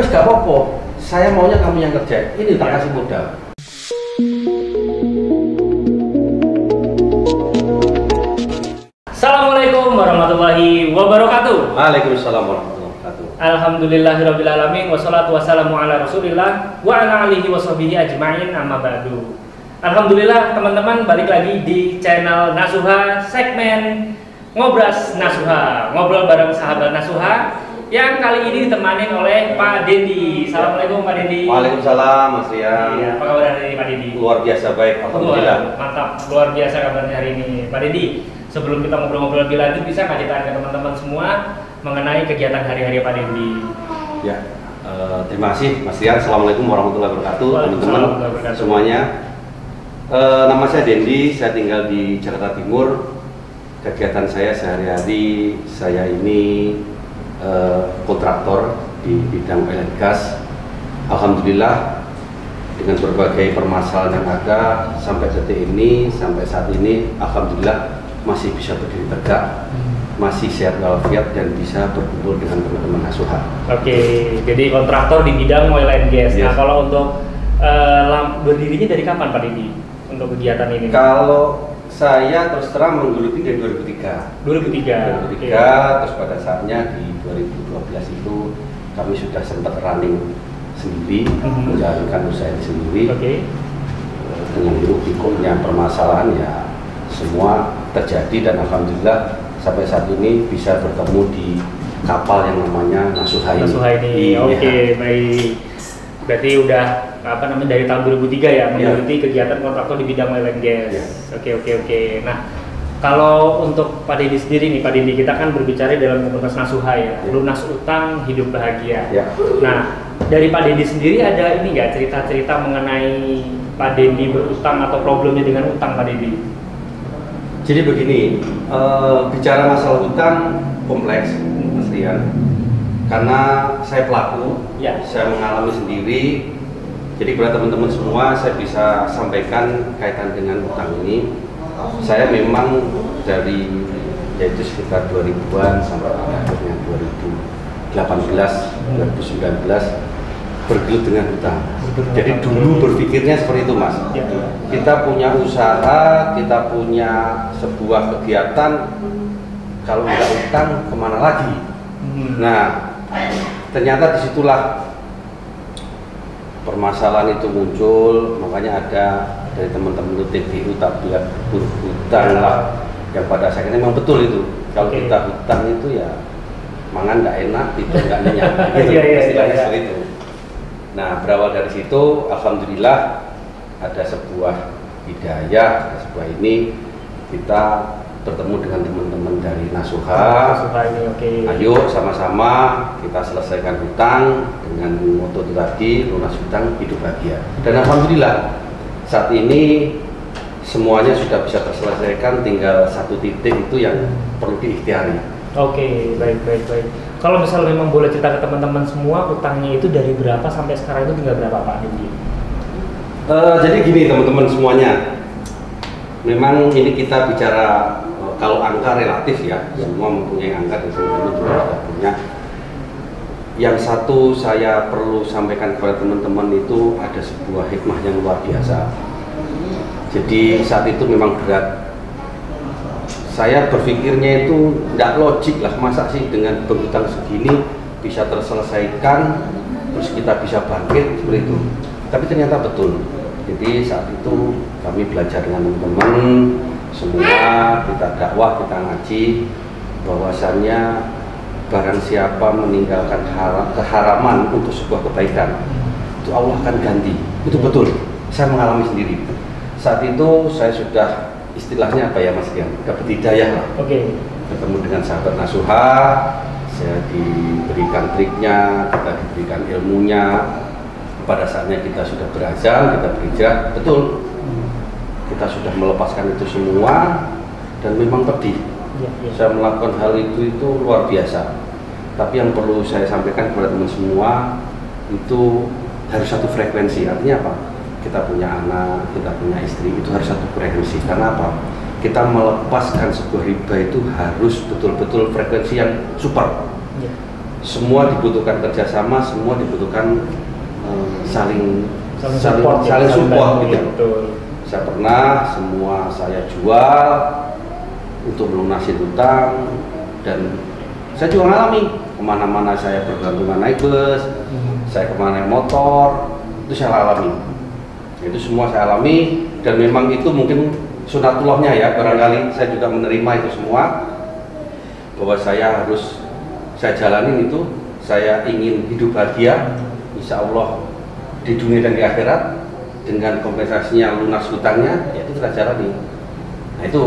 Wes gak apa-apa, saya maunya kamu yang kerja. Ini tak kasih modal. Assalamualaikum warahmatullahi wabarakatuh. Waalaikumsalam warahmatullahi wabarakatuh. Alhamdulillahirabbil alamin wassalatu wassalamu ala Rasulillah wa ala alihi washabihi ajmain amma ba'du. Alhamdulillah teman-teman, balik lagi di channel Nasuha segmen Ngobras Nasuha, ngobrol bareng sahabat Nasuha, yang kali ini ditemani oleh Pak Dendi. Assalamualaikum Pak Dendi. Waalaikumsalam Mas Rian. Iya, apa kabar hari ini Pak Dendi? Luar biasa baik, alhamdulillah. Mantap, luar biasa kabarnya hari ini Pak Dendi. Sebelum kita ngobrol-ngobrol lebih lanjut, bisa nggak ditanya ke teman-teman semua mengenai kegiatan hari-hari Pak Dendi? Ya, terima kasih Mas Rian. Assalamualaikum warahmatullahi wabarakatuh, teman-teman semuanya. Nama saya Dendi, saya tinggal di Jakarta Timur. Kegiatan saya sehari-hari, saya ini kontraktor di bidang oil and gas. Alhamdulillah, dengan berbagai permasalahan yang ada sampai detik ini, sampai saat ini, alhamdulillah masih bisa berdiri tegak, masih sehat walafiat, dan bisa berkumpul dengan teman-teman Nasuha. Oke, jadi kontraktor di bidang oil and gas. Yes. Nah, kalau untuk berdirinya dari kapan Pak Dendi untuk kegiatan ini? Kalau saya terus terang menggeluti dari 2003. 2003. Okay. Terus pada saatnya di 2012 itu kami sudah sempat running sendiri, menjalankan usaha sendiri. Okay. Dengan hiruk-pikuknya permasalahan ya semua terjadi, dan alhamdulillah sampai saat ini bisa bertemu di kapal yang namanya Nasuha ini. Nasuha ini. Oke, baik. Berarti udah dari tahun 2003 ya menggeluti kegiatan kontraktor di bidang oil and gas. Oke. Nah, kalau untuk Pak Dendi sendiri nih, Pak Dendi, kita kan berbicara dalam komunitas Nasuha ya, lunas utang hidup bahagia. Nah, dari Pak Dendi sendiri ada ini nggak cerita-cerita mengenai Pak Dendi berutang atau problemnya dengan utang Pak Dendi? Jadi begini, bicara masalah utang kompleks, Mas Rian. Karena saya pelaku, saya mengalami sendiri. Jadi kepada teman-teman semua, saya bisa sampaikan kaitan dengan utang ini. Saya memang dari yaitu sekitar 2000-an sampai akhirnya 2018, 2019 bergelut dengan utang. Jadi dulu berpikirnya seperti itu, Mas. Kita punya usaha, kita punya sebuah kegiatan, kalau nggak utang kemana lagi? Nah, ternyata disitulah permasalahan itu muncul. Makanya ada dari teman-teman itu TBU tabligh hutang lah, yang pada akhirnya memang betul itu. Kalau kita hutang itu ya mangan nggak enak, itu nggak nyenyak, gitu, istilahnya seperti itu. Nah, berawal dari situ, alhamdulillah ada sebuah hidayah, sebuah ini kita bertemu dengan teman-teman dari Nasuha. Ayo sama-sama kita selesaikan hutang dengan moto itu tadi, lunas hutang hidup bahagia. Dan alhamdulillah saat ini semuanya sudah bisa terselesaikan, tinggal satu titik itu yang perlu diikhtiari. Oke, baik. Kalau misalnya memang boleh cerita ke teman-teman semua, utangnya itu dari berapa sampai sekarang itu tinggal berapa Pak Dendi? Jadi gini teman-teman semuanya, memang ini kita bicara kalau angka relatif ya, semua mempunyai angka dan teman-teman juga sudah punya. Yang satu saya perlu sampaikan kepada teman-teman itu ada sebuah hikmah yang luar biasa. Jadi saat itu memang berat. Saya berpikirnya itu tidak logik lah, masa sih dengan berhutang segini bisa terselesaikan, terus kita bisa bangkit seperti itu. Tapi ternyata betul. Jadi saat itu kami belajar dengan teman-teman semua, kita dakwah, kita ngaji, bahwasannya barang siapa meninggalkan keharaman untuk sebuah kebaikan, itu Allah akan ganti. Itu betul, saya mengalami sendiri. Saat itu saya sudah istilahnya apa ya Mas Rian, dapat hidayah lah. Ketemu dengan sahabat Nasuha, saya diberikan triknya, kita diberikan ilmunya. Pada saatnya kita sudah berazam, kita berhijrah, betul. Kita sudah melepaskan itu semua, dan memang pedih. Saya melakukan hal itu luar biasa. Tapi yang perlu saya sampaikan kepada teman semua, itu harus satu frekuensi. Artinya apa? Kita punya anak, kita punya istri, itu harus satu frekuensi. Karena apa? Kita melepaskan sebuah riba itu harus betul-betul frekuensi yang super. semua dibutuhkan kerjasama, semua dibutuhkan saling support, support gitu. Betul. Saya pernah semua saya jual untuk melunasi hutang, dan saya juga ngalami kemana-mana saya bergantungan naik bus, saya kemana naik motor, itu saya alami. Itu semua saya alami, dan memang itu mungkin sunatullahnya ya, barangkali saya juga menerima itu semua, bahwa saya jalanin itu, saya ingin hidup bahagia, insya Allah di dunia dan di akhirat, dengan kompensasinya lunas hutangnya, ya itu kita jalani. Nah itu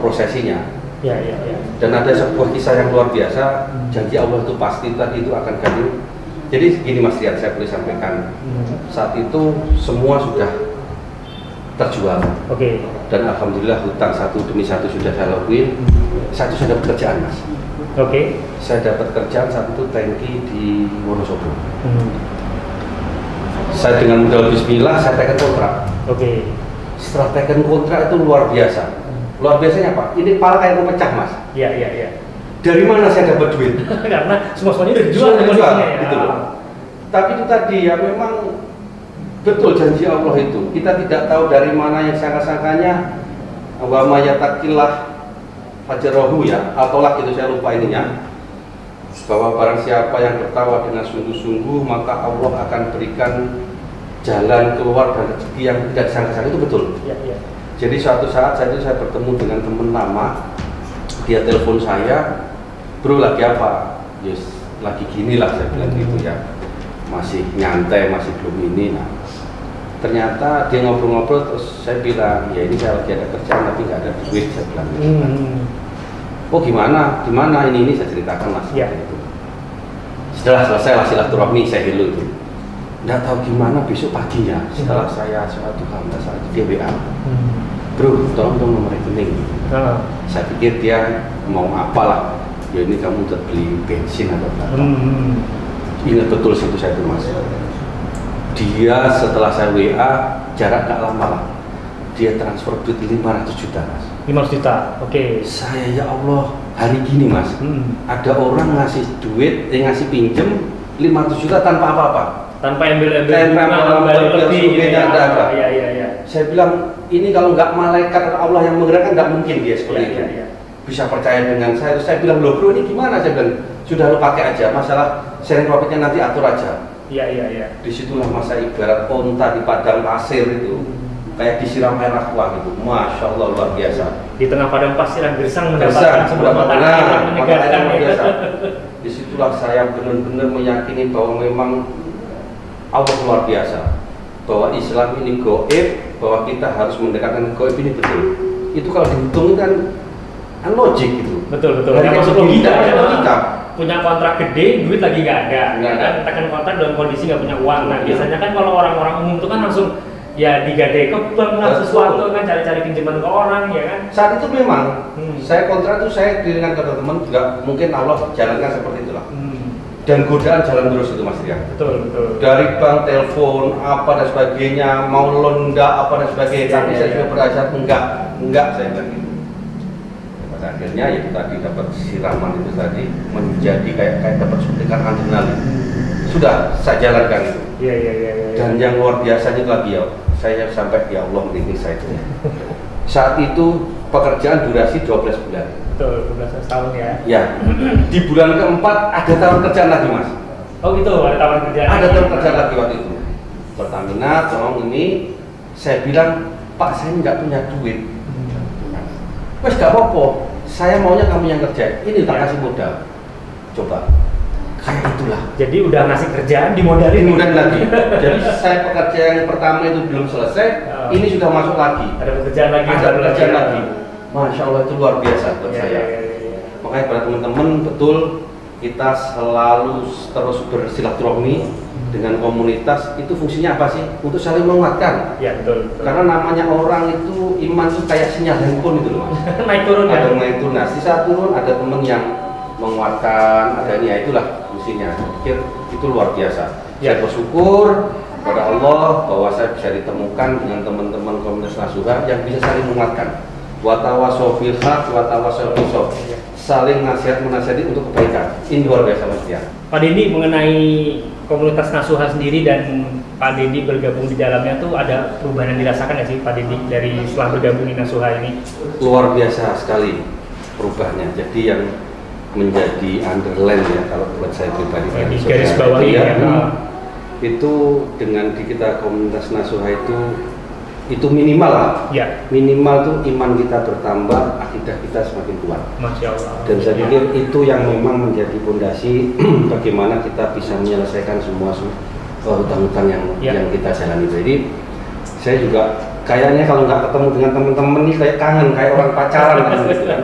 prosesinya. Ya. Dan ada sebuah kisah yang luar biasa, janji Allah itu pasti tadi itu akan ganti. Jadi gini Mas Rian, saya boleh sampaikan, saat itu semua sudah terjual. Oke. Dan alhamdulillah hutang satu demi satu sudah saya lakuin. Satu saya dapat kerjaan Mas. Oke. Saya dapat kerjaan saat itu tangki di Wonosobo. Saya dengan modal bismillah saya teken kontrak. Oke. Setelah teken kontrak itu luar biasa. Luar biasanya apa? Ini pala kayak mau pecah Mas. Iya. Dari mana saya dapat duit? Karena semuanya udah dijual ya. Gitu loh. Tapi itu tadi ya, memang betul janji Allah itu. Kita tidak tahu dari mana yang sangka-sangkanya. Wa ma yattaqillah fajrahu ya, ataulah gitu, saya lupa ininya. Bahwa barang siapa yang bertawa dengan sungguh-sungguh, maka Allah akan berikan jalan keluar dan rezeki yang tidak disangka-sangka. Itu betul. Iya. Jadi suatu saat saya bertemu dengan teman lama, dia telepon saya, bro lagi apa? Yes, lagi gini lah, saya bilang gitu ya, masih nyantai, masih belum ini. Nah, ternyata dia ngobrol-ngobrol, terus saya bilang, ya ini saya lagi ada kerjaan tapi nggak ada duit, saya bilang gitu. Oh gimana ini saya ceritakan Mas. Ya. Itu. Setelah selesai lah silaturahmi, saya hello itu. Nggak tahu gimana besok paginya, setelah saya sholat duha, dia WA. Bro, tolong dong nomor rekening. Saya pikir dia mau apalah. Ya ini kamu udah beli bensin atau apa. Ingat betul situ saya tuh Mas. Dia setelah saya WA, jarak gak lama lah, dia transfer duit 500 juta Mas. 500 juta, oke. Saya ya Allah, hari gini Mas, ada orang ngasih duit, ngasih pinjem 500 juta tanpa apa-apa. Tanpa embel-embel lebih gitu ya. Iya. Saya bilang, ini kalau nggak malaikat Allah yang menggerakkan, nggak mungkin dia seperti itu. Iya. Bisa percaya dengan saya. Terus saya bilang, loh bro ini gimana? Saya bilang, sudah lo pakai aja, masalah sharing profitnya nanti atur aja. Iya. Disitulah masa ibarat onta di padang pasir itu, kayak disiram air aqua gitu. Masya Allah luar biasa. Di tengah padang pasir yang gersang mendapatkan sebuah mata air yang menyegarkan. Disitulah saya benar-benar meyakini bahwa memang Allah luar biasa, bahwa Islam ini gaib, bahwa kita harus mendekatkan gaib ini betul. Itu kalau dihitung kan logik gitu. Betul. Yang masuk logika. Punya kontrak gede, duit lagi nggak ada. Kan tekan kontrak dalam kondisi nggak punya uang. Nah biasanya kan kalau orang-orang umum itu kan langsung ya digadai ke bank lah sesuatu kan, cari-cari pinjaman ke orang ya kan. Saat itu memang saya kontrak itu saya dengan teman-teman juga mungkin Allah jalankan seperti itulah. Dan godaan jalan terus itu Mas Rian. Betul. Dari bank, telepon, apa dan sebagainya, mau londa apa dan sebagainya. Tapi saya juga berasal enggak saya bilang gitu. Pada akhirnya itu tadi dapat siraman itu tadi menjadi kayak dapat suntikan adrenalin. Sudah saya jalankan itu. Iya. Dan yang luar biasanya lagi ya, saya sampai ya Allah merinding saya itu. Saat itu pekerjaan durasi 12 bulan. Betul, 12 tahun ya. Ya, di bulan keempat ada tawaran kerjaan lagi Mas. Oh gitu, ada tawaran kerjaan. Ada tawaran kerjaan lagi waktu itu. Pertamina, tolong ini, saya bilang, Pak saya nggak punya duit. Wes gak apa-apa, saya maunya kamu yang kerja. Ini tak kasih modal. Coba, kayak itulah. Jadi udah ngasih kerjaan dimodalin lagi. Jadi saya pekerjaan yang pertama itu belum selesai, ini sudah masuk lagi. Ada pekerjaan lagi. Masya Allah itu luar biasa buat saya. Makanya pada teman-teman betul kita selalu terus bersilaturahmi dengan komunitas. Itu fungsinya apa sih? Untuk saling menguatkan. Ya betul. Karena namanya orang itu iman itu kayak sinyal handphone itu loh Mas. Naik turun ya. Ada naik turun. Nah, di saat turun ada teman yang menguatkan, ada ya itulah fungsinya. Saya pikir itu luar biasa. Saya bersyukur kepada Allah bahwa saya bisa ditemukan dengan teman-teman komunitas Nasuha yang bisa saling menguatkan. Watawasau bil haq, watawasau bis sabr. Saling nasihat menasihati untuk kebaikan. Ini luar biasa Mas Dian. Pak Dendi, mengenai komunitas Nasuha sendiri dan Pak Dendi bergabung di dalamnya tuh ada perubahan yang dirasakan nggak sih Pak Dendi dari setelah bergabung di Nasuha ini? Luar biasa sekali perubahannya. Jadi yang menjadi underline ya kalau buat saya pribadi di garis bawah ya, itu dengan di kita komunitas Nasuha itu minimal lah. Ya. Minimal tuh iman kita bertambah, akidah kita semakin kuat. Masya Allah. Dan saya pikir itu yang memang menjadi fondasi bagaimana kita bisa menyelesaikan semua hutang-hutang yang kita jalani. Jadi saya juga kayaknya kalau nggak ketemu dengan teman-teman nih kayak kangen, kayak orang pacaran gitu kan.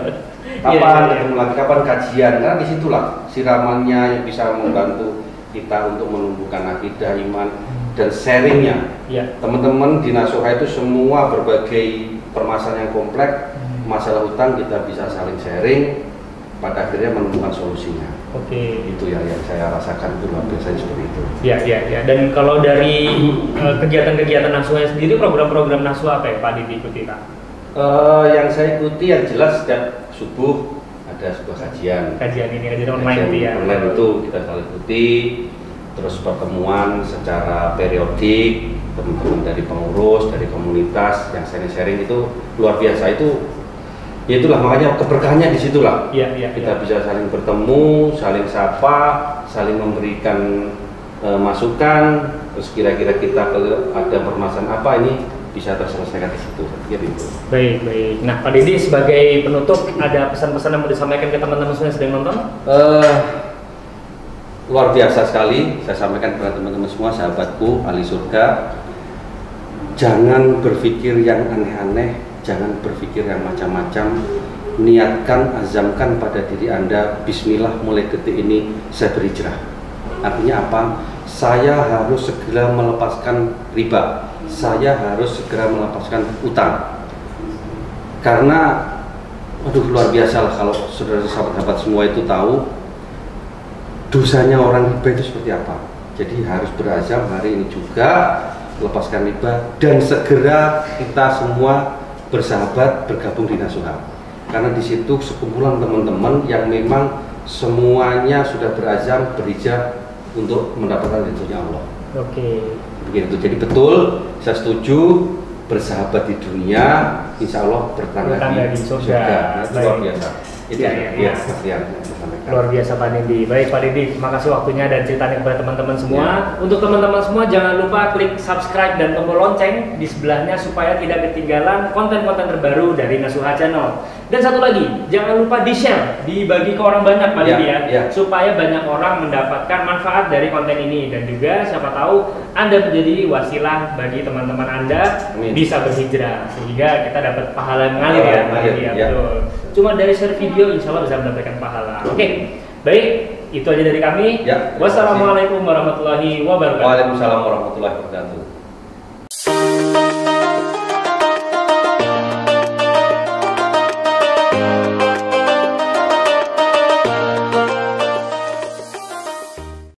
Kapan ketemu lagi, kapan kajian, karena disitulah siramannya yang bisa membantu kita untuk menumbuhkan akidah, iman, dan sharingnya. Teman-teman di Nasuha itu semua berbagai permasalahan yang kompleks, masalah hutang kita bisa saling sharing, pada akhirnya menemukan solusinya. Itu yang saya rasakan itu luar biasa seperti itu. Ya. Dan kalau dari kegiatan-kegiatan Nasuha sendiri, program-program Nasuha apa ya Pak Dendi ikuti Pak? Yang saya ikuti yang jelas setiap subuh ada sebuah kajian ini online ya. Online itu kita selalu ikuti, terus pertemuan secara periodik, teman-teman dari pengurus, dari komunitas yang sharing itu luar biasa. Ya itulah makanya keberkahannya di situlah. Kita bisa saling bertemu, saling sapa, saling memberikan masukan, terus kira-kira kita ada permasalahan apa ini bisa terselesaikan di situ. Baik. Nah, Pak Dendi sebagai penutup ada pesan-pesan yang mau disampaikan ke teman-teman semua yang sedang nonton? Luar biasa sekali saya sampaikan kepada teman-teman semua, sahabatku ahli surga. Jangan berpikir yang aneh-aneh, jangan berpikir yang macam-macam. Niatkan, azamkan pada diri Anda, bismillah mulai detik ini saya berhijrah. Artinya apa? Saya harus segera melepaskan riba. Saya harus segera melepaskan utang. Karena luar biasa lah kalau saudara sahabat-sahabat semua itu tahu dosanya orang riba itu seperti apa. Jadi harus berazam hari ini juga lepaskan riba dan segera kita semua bersahabat bergabung di Nasuha. Karena di situ sekumpulan teman-teman yang memang semuanya sudah berazam berhijrah untuk mendapatkan ridhonya Allah. Begitu. Jadi betul, saya setuju bersahabat di dunia, insya Allah bertangga di surga. Luar biasa. Itu luar biasa Pak Dendi. Baik Pak Dendi, terima kasih waktunya dan ceritanya kepada teman-teman semua. Untuk teman-teman semua jangan lupa klik subscribe dan tombol lonceng di sebelahnya supaya tidak ketinggalan konten-konten terbaru dari Nasuha Channel. Dan satu lagi, jangan lupa di-share, dibagi ke orang banyak Pak Dendi supaya banyak orang mendapatkan manfaat dari konten ini dan juga siapa tahu Anda menjadi wasilah bagi teman-teman Anda bisa berhijrah sehingga kita dapat pahala yang mengalir ya Pak Dendi. Betul. Cuma dari share video insya Allah bisa mendapatkan pahala. Baik, itu aja dari kami. Wassalamualaikum warahmatullahi wabarakatuh. Waalaikumsalam warahmatullahi wabarakatuh.